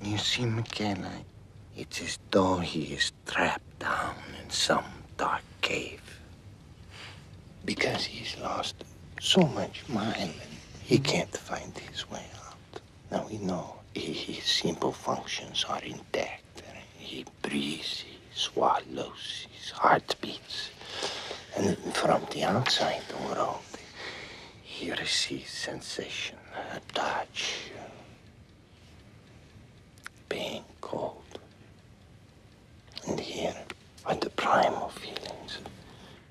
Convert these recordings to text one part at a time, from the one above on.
You see, McKenna, it's as though he is trapped down in some dark cave. Because he's lost so much mind and he can't find his way out. Now we know his simple functions are intact. He breathes, he swallows, his heart beats. And from the outside world, he receives sensation, a touch, pain, cold. And here are the primal feelings: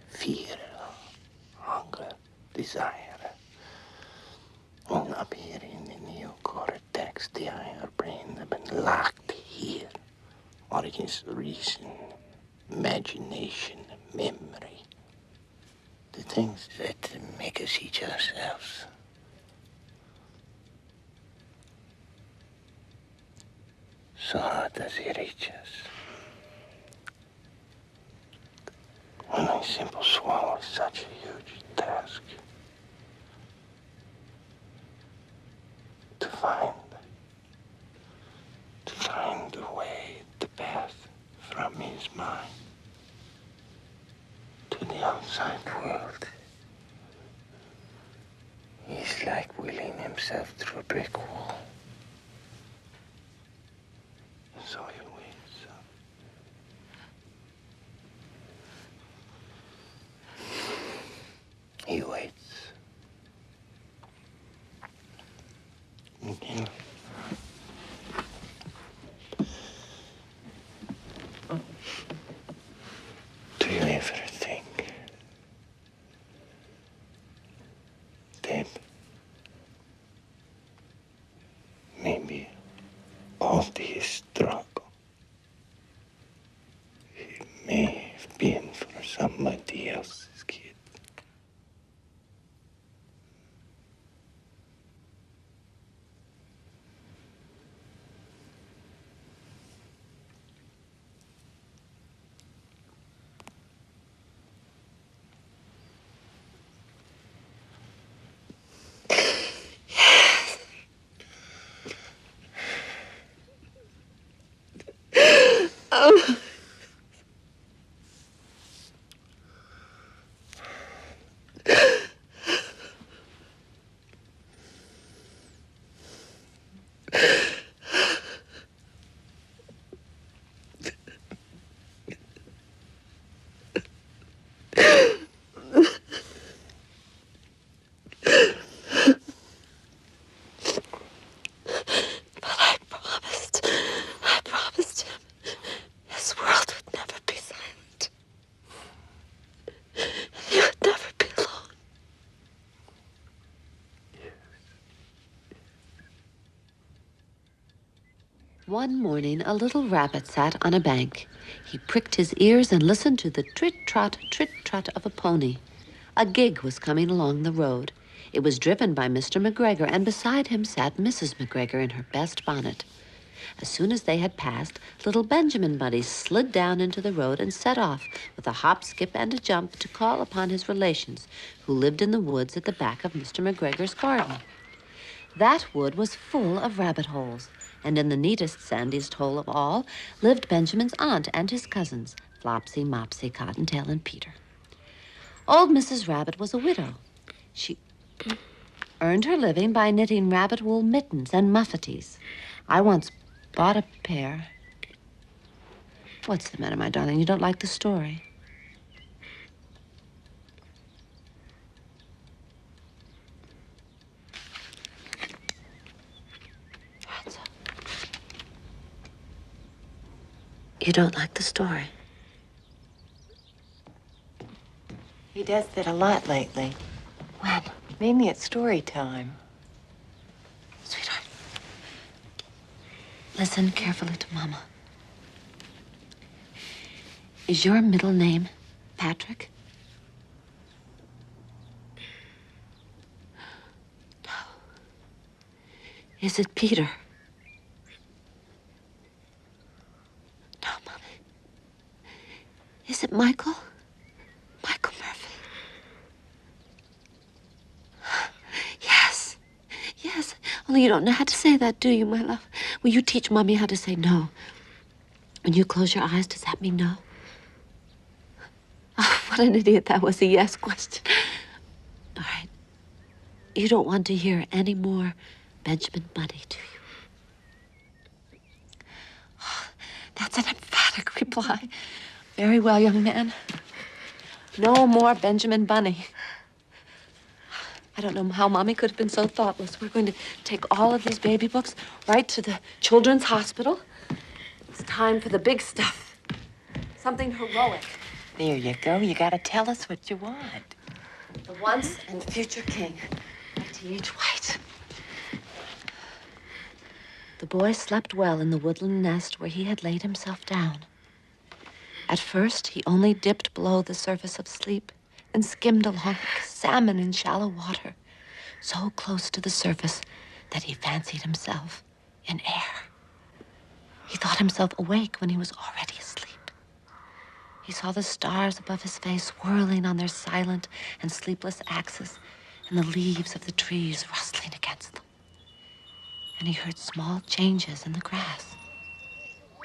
fear, hunger, desire. And up here in the neocortex, the higher brain, have been locked here. Or against reason, imagination, memory. The things that make us each ourselves. So how does he reach us? When a simple swallow is such a huge task. To find the way, the path from his mind to the outside world. He's like wheeling himself through a brick wall. So he waits. He waits. Again. Do you ever think that maybe all this struggle, it may have been for somebody else's kid? Oh. I promised him his world would never be silent. He would never be alone. One morning, a little rabbit sat on a bank. He pricked his ears and listened to the trit-trot of a pony. A gig was coming along the road. It was driven by Mr. McGregor, and beside him sat Mrs. McGregor in her best bonnet. As soon as they had passed, little Benjamin Bunny slid down into the road and set off with a hop, skip, and a jump to call upon his relations, who lived in the woods at the back of Mr. McGregor's garden. That wood was full of rabbit holes, and in the neatest, sandiest hole of all lived Benjamin's aunt and his cousins, Flopsy, Mopsy, Cottontail, and Peter. Old Mrs. Rabbit was a widow. She earned her living by knitting rabbit wool mittens and muffetees. I once bought a pair. What's the matter, my darling? You don't like the story? Lorenzo. You don't like the story? He does that a lot lately. When? Mainly at story time. Sweetheart, listen carefully to Mama. Is your middle name Patrick? No. Is it Peter? No, Mommy. Is it Michael? Michael Murphy. Yes. Yes. Well, you don't know how to say that, do you, my love? Will you teach Mommy how to say no? When you close your eyes, does that mean no? Oh, what an idiot. That was a yes question. All right. You don't want to hear any more Benjamin Bunny, do you? Oh, that's an emphatic reply. Very well, young man. No more Benjamin Bunny. I don't know how Mommy could have been so thoughtless. We're going to take all of these baby books right to the children's hospital. It's time for the big stuff. Something heroic. There you go. You gotta tell us what you want. The once and future king, T.H. White. The boy slept well in the woodland nest where he had laid himself down. At first, he only dipped below the surface of sleep and skimmed along like a salmon in shallow water, so close to the surface that he fancied himself in air. He thought himself awake when he was already asleep. He saw the stars above his face whirling on their silent and sleepless axis, and the leaves of the trees rustling against them. And he heard small changes in the grass.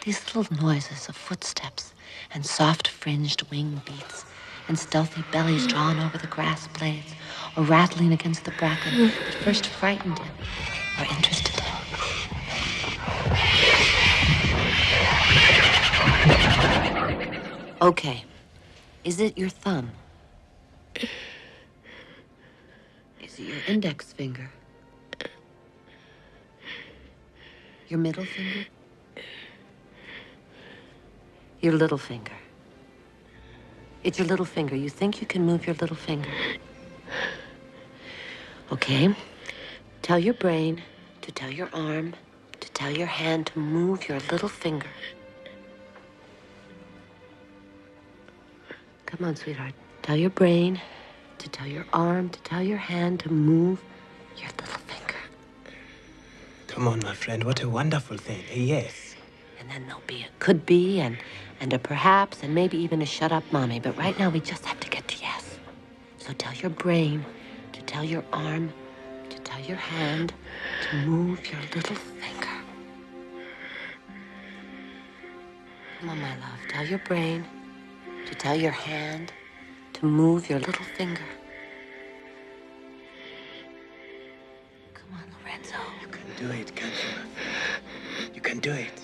These little noises of footsteps and soft fringed wing beats and stealthy bellies drawn over the grass blades or rattling against the bracken that first frightened him or interested him. Okay. Is it your thumb? Is it your index finger? Your middle finger? Your little finger. It's your little finger. You think you can move your little finger. Okay. Tell your brain to tell your arm to tell your hand to move your little finger. Come on, sweetheart. Tell your brain to tell your arm to tell your hand to move your little finger. Come on, my friend. What a wonderful thing. A yes. And then there'll be a could be and a perhaps and maybe even a shut up, Mommy. But right now we just have to get to yes. So tell your brain to tell your arm to tell your hand to move your little finger. Come on, my love. Tell your brain to tell your hand to move your little finger. Come on, Lorenzo. You can do it, can't you, my friend? You can do it.